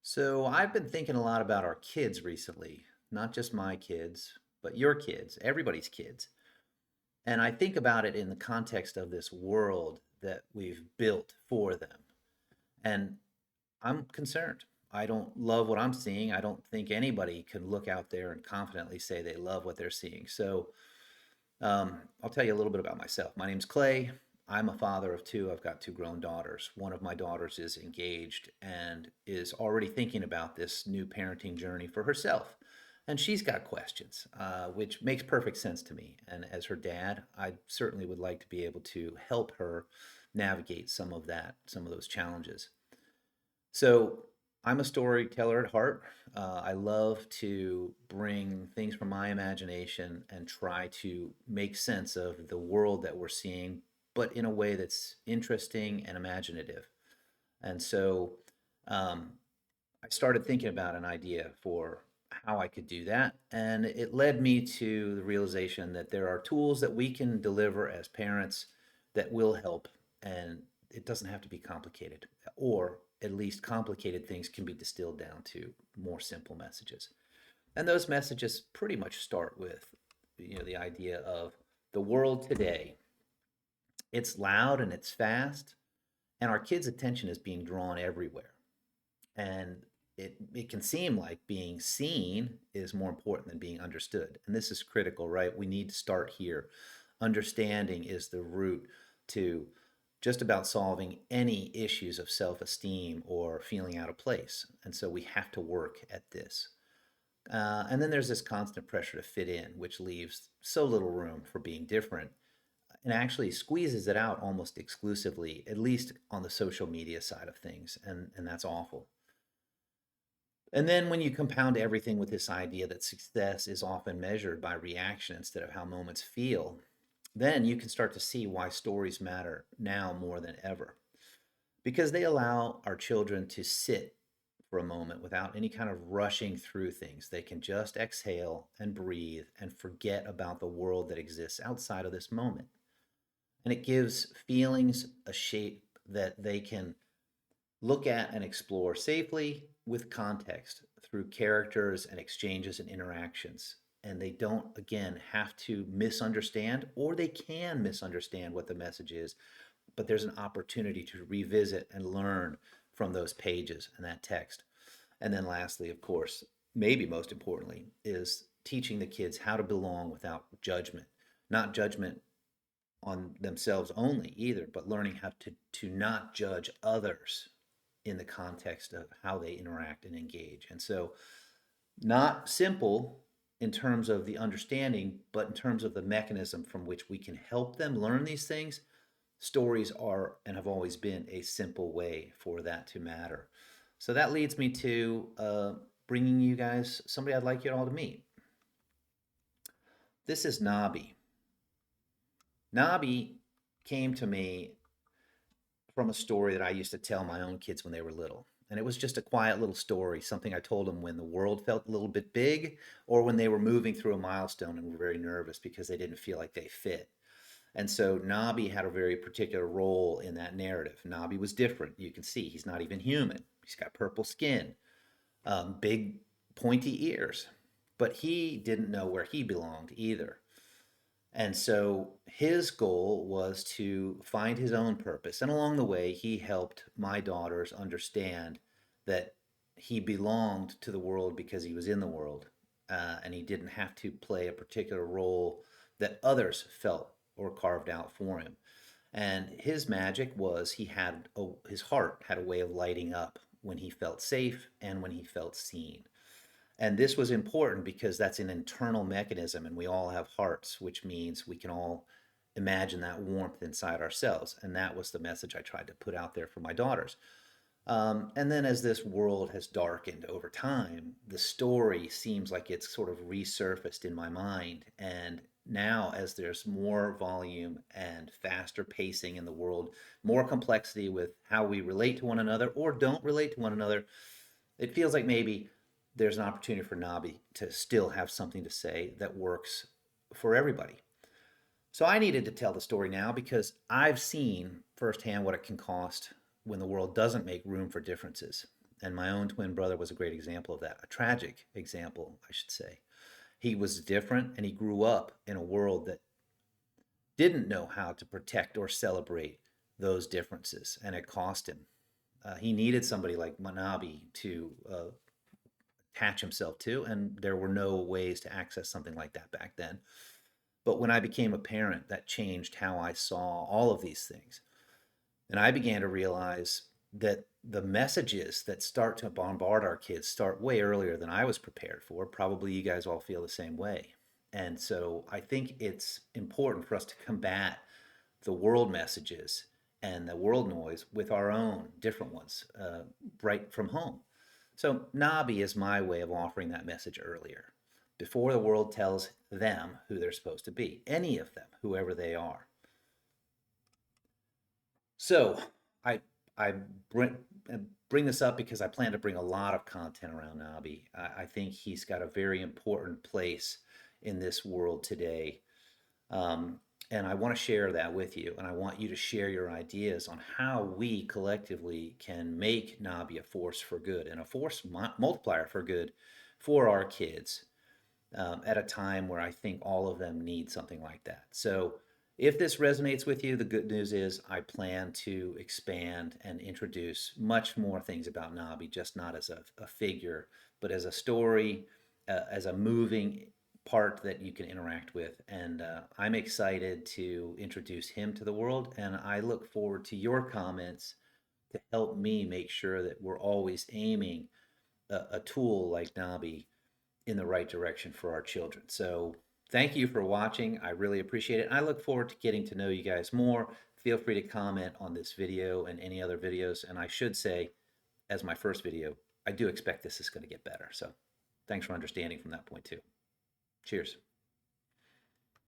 So I've been thinking a lot about our kids recently, not just my kids, but your kids, everybody's kids. And I think about it in the context of this world that we've built for them. And I'm concerned. I don't love what I'm seeing. I don't think anybody can look out there and confidently say they love what they're seeing. I'll tell you a little bit about myself. My name's Clay. I'm a father of two. I've got two grown daughters. One of my daughters is engaged and is already thinking about this new parenting journey for herself. And she's got questions, which makes perfect sense to me. And as her dad, I certainly would like to be able to help her navigate some of those challenges. So I'm a storyteller at heart. I love to bring things from my imagination and try to make sense of the world that we're seeing, but in a way that's interesting and imaginative. And so um, I started thinking about an idea for how I could do that. And it led me to the realization that there are tools that we can deliver as parents that will help. And it doesn't have to be complicated, or at least complicated things can be distilled down to more simple messages. And those messages pretty much start with, the idea of the world today. It's loud and it's fast, and our kids' attention is being drawn everywhere. And it can seem like being seen is more important than being understood. And this is critical, right? We need to start here. Understanding is the root to just about solving any issues of self-esteem or feeling out of place. And so we have to work at this. And then there's this constant pressure to fit in, which leaves so little room for being different and actually squeezes it out almost exclusively, at least on the social media side of things. And that's awful. And then when you compound everything with this idea that success is often measured by reaction instead of how moments feel, then you can start to see why stories matter now more than ever. Because they allow our children to sit for a moment without any kind of rushing through things. They can just exhale and breathe and forget about the world that exists outside of this moment. And it gives feelings a shape that they can look at and explore safely with context through characters and exchanges and interactions. And they don't, again, have to misunderstand, or they can misunderstand what the message is, but there's an opportunity to revisit and learn from those pages and that text. And then, lastly, of course, maybe most importantly, is teaching the kids how to belong without judgment. Not judgment on themselves only either, but learning how to not judge others in the context of how they interact and engage. And so, not simple in terms of the understanding, but in terms of the mechanism from which we can help them learn these things. Stories are and have always been a simple way for that to matter. So that leads me to bringing you guys somebody I'd like you all to meet. This is Knobby. Knobby came to me from a story that I used to tell my own kids when they were little. And it was just a quiet little story, something I told them when the world felt a little bit big or when they were moving through a milestone and were very nervous because they didn't feel like they fit. And so Nabi had a very particular role in that narrative. Nabi was different. You can see he's not even human. He's got purple skin, big pointy ears, but he didn't know where he belonged either. And so his goal was to find his own purpose. And along the way, he helped my daughters understand that he belonged to the world because he was in the world. And he didn't have to play a particular role that others felt or carved out for him. And his magic was his heart had a way of lighting up when he felt safe and when he felt seen. And this was important because that's an internal mechanism, and we all have hearts, which means we can all imagine that warmth inside ourselves. And that was the message I tried to put out there for my daughters. And then as this world has darkened over time, the story seems like it's sort of resurfaced in my mind. And now, as there's more volume and faster pacing in the world, more complexity with how we relate to one another or don't relate to one another, it feels like maybe there's an opportunity for Nabi to still have something to say that works for everybody. So I needed to tell the story now because I've seen firsthand what it can cost when the world doesn't make room for differences. And my own twin brother was a great example of that, a tragic example, I should say. He was different and he grew up in a world that didn't know how to protect or celebrate those differences, and it cost him. He needed somebody like Manabi to attach himself to, and there were no ways to access something like that back then. But when I became a parent, that changed how I saw all of these things. And I began to realize that the messages that start to bombard our kids start way earlier than I was prepared for. Probably you guys all feel the same way. And so I think it's important for us to combat the world messages and the world noise with our own different ones right from home. So Nabi is my way of offering that message earlier, before the world tells them who they're supposed to be, any of them, whoever they are. So I I bring this up because I plan to bring a lot of content around Nabi. I think he's got a very important place in this world today. Um, and I want to share that with you. And I want you to share your ideas on how we collectively can make Nabi a force for good and a force multiplier for good for our kids at a time where I think all of them need something like that. So, if this resonates with you, the good news is I plan to expand and introduce much more things about Nabi, just not as a figure, but as a story, as a moving part that you can interact with. And I'm excited to introduce him to the world. And I look forward to your comments to help me make sure that we're always aiming a tool like Nabi in the right direction for our children. So thank you for watching. I really appreciate it. I look forward to getting to know you guys more. Feel free to comment on this video and any other videos. And I should say, as my first video, I do expect this is going to get better. So thanks for understanding from that point too. Cheers.